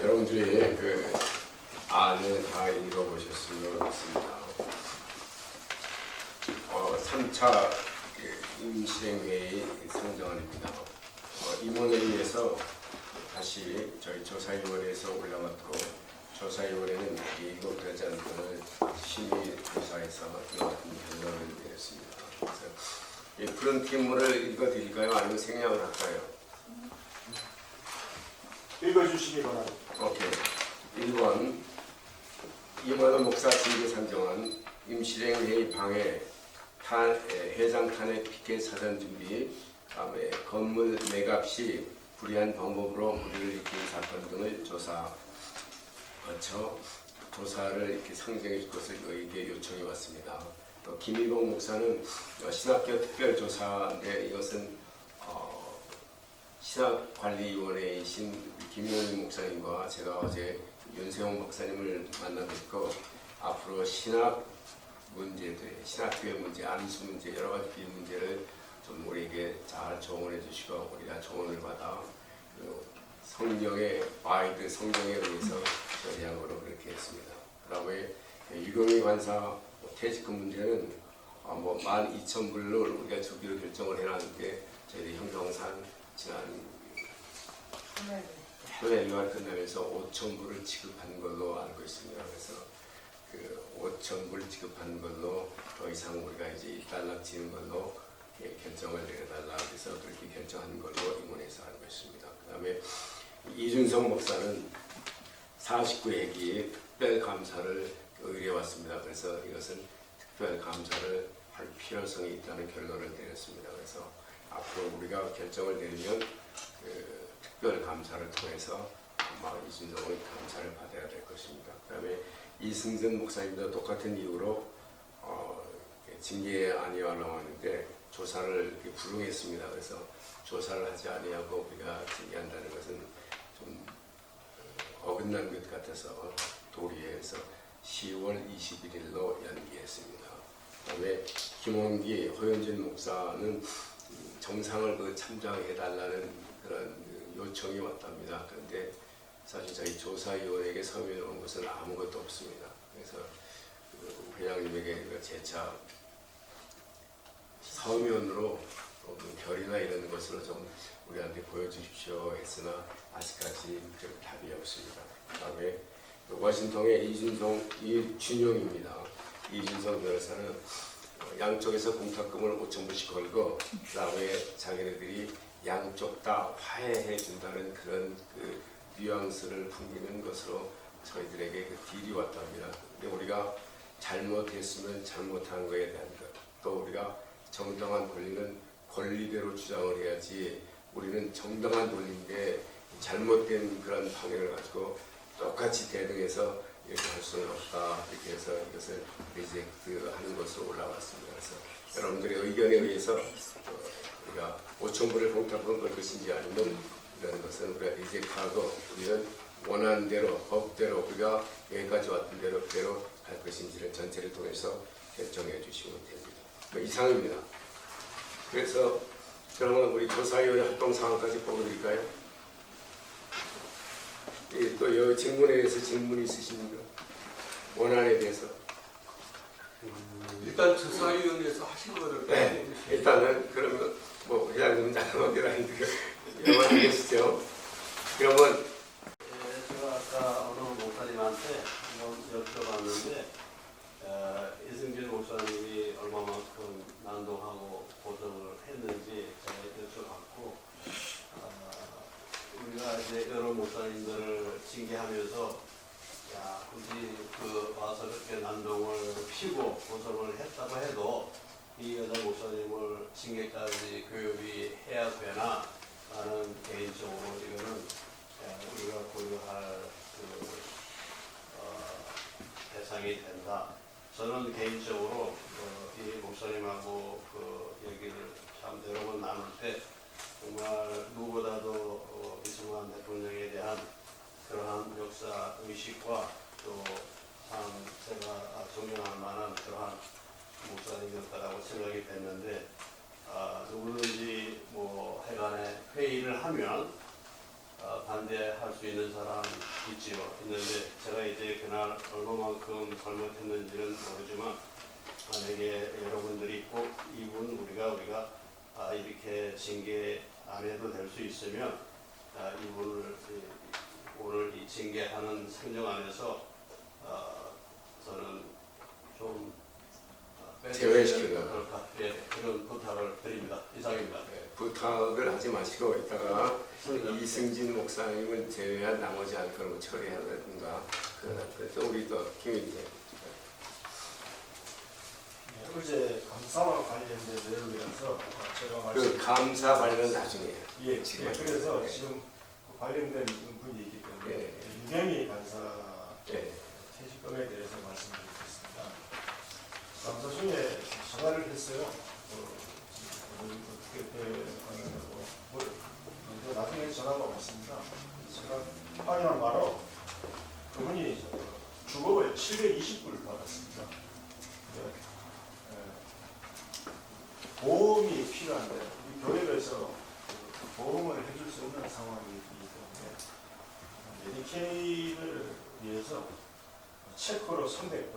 여러분들이 그 안을 다 읽어보셨으면 좋겠습니다. 3차 임시행회의 상정안입니다. 임원회의에서 다시 저희 조사위원회에서 올라왔고, 조사위원회는 이거 되지 않은 건을 심의조사해서 이와 같은 결론을 내렸습니다. 그래서 이 푸른 팀물을 읽어드릴까요? 아니면 생략을 할까요? 읽어주시기 바랍니다. 오케이. 1번 이만호 목사 징계 상정안 임실행회의 방해 회장 탄핵 피켓 사전 준비, 다음에 건물 매각 시 불이한 방법으로 무리를 일으킨 사건 등을 조사를 이렇게 상정해 줄 것을 저에게 요청해 왔습니다. 또 김일봉 목사는 신학교 특별조사인데 이것은 신학관리위원회이신 김용희 목사님과 제가 어제 윤세홍 목사님을 만나뵙고 앞으로 신학 문제들, 신학교의 문제, 안수 문제, 여러 가지 비유 문제를 좀 우리에게 잘 조언해 주시고 우리가 조언을 받아 성경의 와이드 성경에 의해서 처리하도록 그렇게 했습니다. 그다음에 유경희 관사 퇴직금 문제는 12,000불로 우리가 주기로 결정을 해놨는데 저희들이 형평상 지난 토요일날 끝나면서 5,000불을 지급한 걸로 알고 있습니다. 그래서 그 5,000불 지급한 걸로 더 이상 우리가 이제 1달러 지는 걸로 결정을 내려달라 그래서 그렇게 결정한 걸로 임원에서 알고 있습니다. 그 다음에 이준성 목사는 49회기 특별감사를 의뢰해왔습니다. 그래서 이것은 특별감사를 할 필요성이 있다는 결론을 내렸습니다. 그래서 앞으로 우리가 결정을 내리면 그 특별감사를 통해서 아마 이준성의 감사를 받아야 될 것입니다. 그 다음에 이승전 목사님도 똑같은 이유로 징계 아니하려고 하는데 조사를 이렇게 불응했습니다. 그래서 조사를 하지 아니하고 우리가 징계한다는 것은 좀 어긋난 것 같아서 도리해서 10월 21일로 연기했습니다. 그다음에 김원기 허현진 목사는 정상을 참작해달라는 그런 요청이 왔답니다. 그런데 사실 저희 조사위원에게 서면에 온 것은 아무것도 없습니다. 그래서 회장님에게 재차 서면으로 결이나 이런 것으로 좀 우리한테 보여주십시오 했으나 아직까지 그 답이 없습니다. 그다음에 워싱턴의 이준용입니다. 이준성 변호사는 양쪽에서 공탁금을 5,000불씩 걸고 그다음에 자기네들이 양쪽 다 화해해 준다는 그런 그 뉘앙스를 풍기는 것으로 저희들에게 그 딜이 왔답니다. 근데 우리가 잘못했으면 잘못한 거에 대한 것, 또 우리가 정당한 권리는 권리대로 주장을 해야지 우리는 정당한 권리인데 잘못된 그런 방향을 가지고 똑같이 대등해서 이렇게 할 수는 없다. 이렇게 해서 이것을 리젝트하는 것으로 올라왔습니다. 그래서 여러분들의 의견에 의해서 우리가 5,000불을 공탁금 걸 것인지 아니면 이런 것은 우리가 리젝트하고 우리는 원하는 대로 법대로 우리가 여기까지 왔던 대로 할 것인지를 전체를 통해서 결정해 주시면 됩니다. 이상입니다. 그래서 그러면 우리 조사위원회 활동 상황까지 보여드릴까요? 또 이 질문에 대해서 질문이 있으십니까? 원안에 대해서. 일단 조사위원회에서 하신 거를 네. 일단은 그러면 회장님은 자동하기로 하는데 여러분 알겠죠? 그러면 제가 아까 어느 목사님한테 한번 여쭤봤는데 이승길 목사님이 얼마만큼 난동하고 고생을 했는지 제가 여쭤봤고 우리가 이제 여러 목사님들을 징계하면서 굳이 와서 그렇게 난동을 피고 고생을 했다고 해도 이 여자 목사님을 징계까지 교육이 해야 되나 라는 개인적으로 이거는 우리가 고려할 대상이 된다. 저는 개인적으로 이 목사님하고 얘기를 참 여러 번 나눌 때 정말 누구보다도 이승만 대통령에 대한 그러한 역사 의식과 또 참 제가 존경할 만한 그러한 목사님이었다라고 생각이 됐는데 누구든지 해간에 회의를 하면 반대할 수 있는 사람 있지요. 있는데 제가 이제 그날 얼마만큼 잘못했는지는 모르지만 만약에 여러분들이 꼭 이분 우리가 이렇게 징계 안 해도 될 수 있으면 이분을 오늘 이 징계하는 상정 안에서 저는 좀 제외시키는 그런 부탁을 드립니다. 이상입니다. 부탁을 하지 마시고 이따가 이승진 목사님을 제외한 나머지 안건을 처리해야 된다. 그래서 우리 또 김인재. 어제 감사와 관련된 내용이라서 제가 그 감사 관련은 나중에. 예, 지금 그래서 네. 지금 관련된 분이 있기 때문에 네. 유명희 간사 네. 퇴직금에 대해서 말씀드리겠습니다. 감사 중에 전화를 했어요. 나중에 전화가 왔습니다. 제가 확인한 바로 그분이 주급을 720불을 받았습니다. 보험이 필요한데 이 교회에서 보험을 해줄 수 없는 상황이기 때문에 메디케이를 위해서 체크로 300불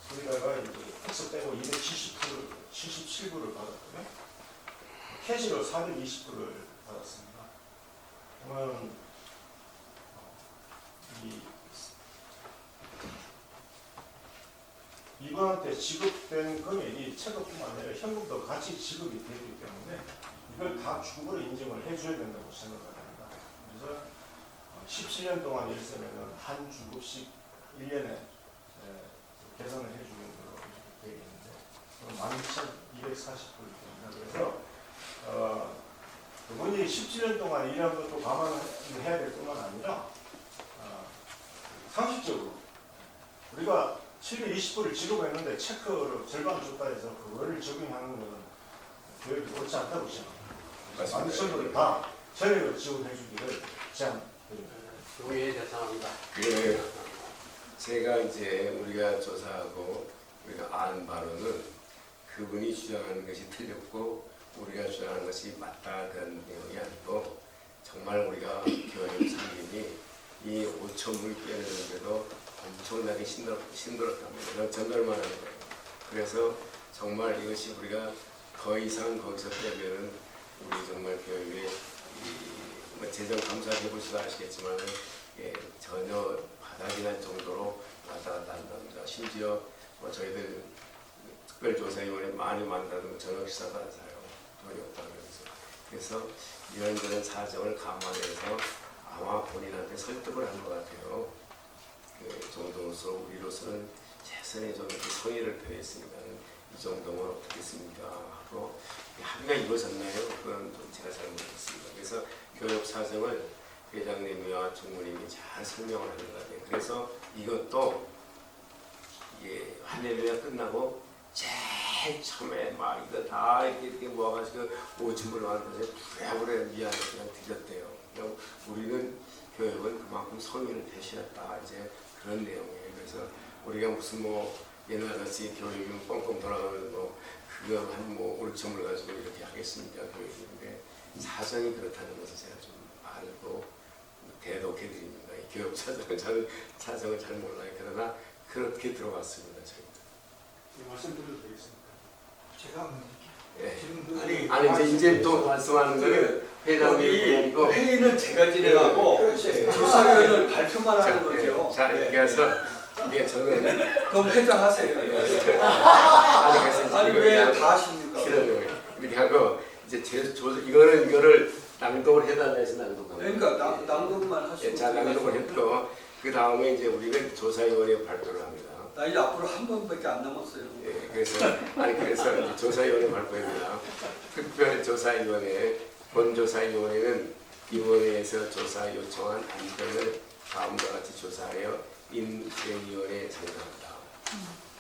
거기다가 이제 팩스 빼고 277불을 받았고요. 캐시로 420불을 받았습니다. 그러면 이분한테 지급된 금액이 체크뿐만 아니라 현금도 같이 지급이 되기 때문에 이걸 다 주급으로 인정을 해줘야 된다고 생각합니다. 그래서 17년 동안 일했으면 한 주급씩 1년에 계산을 해주는 걸로 되어 있는데 12,240불입니다. 그래서 그분이 17년 동안 일한 것도 감안해야 될 뿐만 아니라 상식적으로 우리가 720불을 지급했는데 체크로 절반 줬다 해서 그거를 적용하는 것은 교육이 옳지 않다고 생각합니다. 만수적으로 다 전액을 지원해 주기를 제안드립니다. 동의에 대상합니다. 제가 이제 우리가 조사하고 우리가 아는 바로는 그분이 주장하는 것이 틀렸고 우리가 주장하는 것이 맞다는 내용이 아니고 정말 우리가 교육 상임이 이 5천불 깨는데도 엄청나게 힘들었답니다. 전달만 하는 거예요. 그래서 정말 이것이 우리가 더 이상 거기서 빼면은 우리 정말 교육에 뭐 재정 감사해 보시도 아시겠지만 전혀 바닥이 날 정도로 왔다 갔다 한답니다. 심지어 뭐 저희들 특별조사위원회 많이 만나도 저녁 식사도 안 사요. 돈이 없다고 그래서 이런저런 사정을 감안해서 아마 본인한테 설득을 한 것 같아요. 그 정도로서 우리로서는 최선의 좀 성의를 표했으니까 이 정도면 어떻겠습니까? 하고 합의가 이루어졌나요? 그건 좀 제가 잘 모르겠습니다. 그래서 교육 사정을 회장님이와 총무님이 잘 설명을 하는 것 같아요. 그래서 이것도 할렐루야 끝나고 제일 처음에 막 이거 다 이렇게 모아가지고 5층을 만들어서 부랴부랴 미안해 그냥 드렸대요. 그냥 우리는 교육은 그만큼 성의를 대시했다 이제 그런 내용이에요. 그래서 우리가 무슨 뭐 옛날같이 교육이 뻥뻥 돌아가면 뭐 그거 한뭐 5층을 가지고 이렇게 하겠습니까? 교육인데 사정이 그렇다는 것을 제가 좀 알고 대독해드립니다. 이 교육 사정을 잘 몰라요. 그러나 그렇게 들어왔습니다. 저희도. 말씀드려도 되겠습니까? 제가 예. 아니 이제 또 말씀하는 거는 회장님이 아니고 회의는 제가 진행하고 조사위원을 발표만 하는 거죠. 자 그래서 이게 저는 그럼 회장 하세요. 아니 그래서 왜 다 하십니까? 이렇게 하고 이제 이거를 낭독을 해달라 해서 낭독합니다. 그러니까 낭독만 하시고. 자 낭독을 했고 그 다음에 이제 우리는 조사위원회 발표를 합니다. 나 이제 앞으로 한 번밖에 안 남았어요. 예, 그래서 이제 조사위원회 발표입니다. 특별조사위원회 본조사위원회는 위원회에서 조사 요청한 안건을 다음과 같이 조사하여 인수위원회에 상정한다.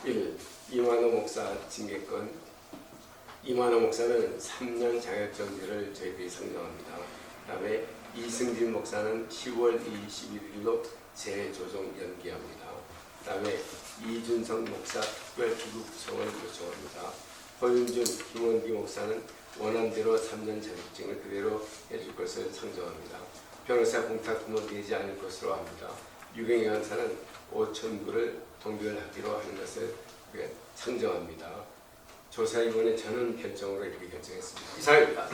1. 이만호 목사 징계권. 이만호 목사는 3년 자격정지를 저희들이 상정합니다. 그 다음에 이승진 목사는 10월 21일로 재조정 연기합니다. 그 다음에 이준성 목사 특별기구구성을 요청합니다. 허윤준, 김원기 목사는 원안대로 3년 자격증을 그대로 해줄 것을 상정합니다. 변호사 공탁금은 내지 않을 것으로 합니다. 유경영 간사는 5,000불을 동결하기로 하는 것을 우리가 상정합니다. 조사위원회 전원 결정으로 이렇게 결정했습니다. 이상입니다.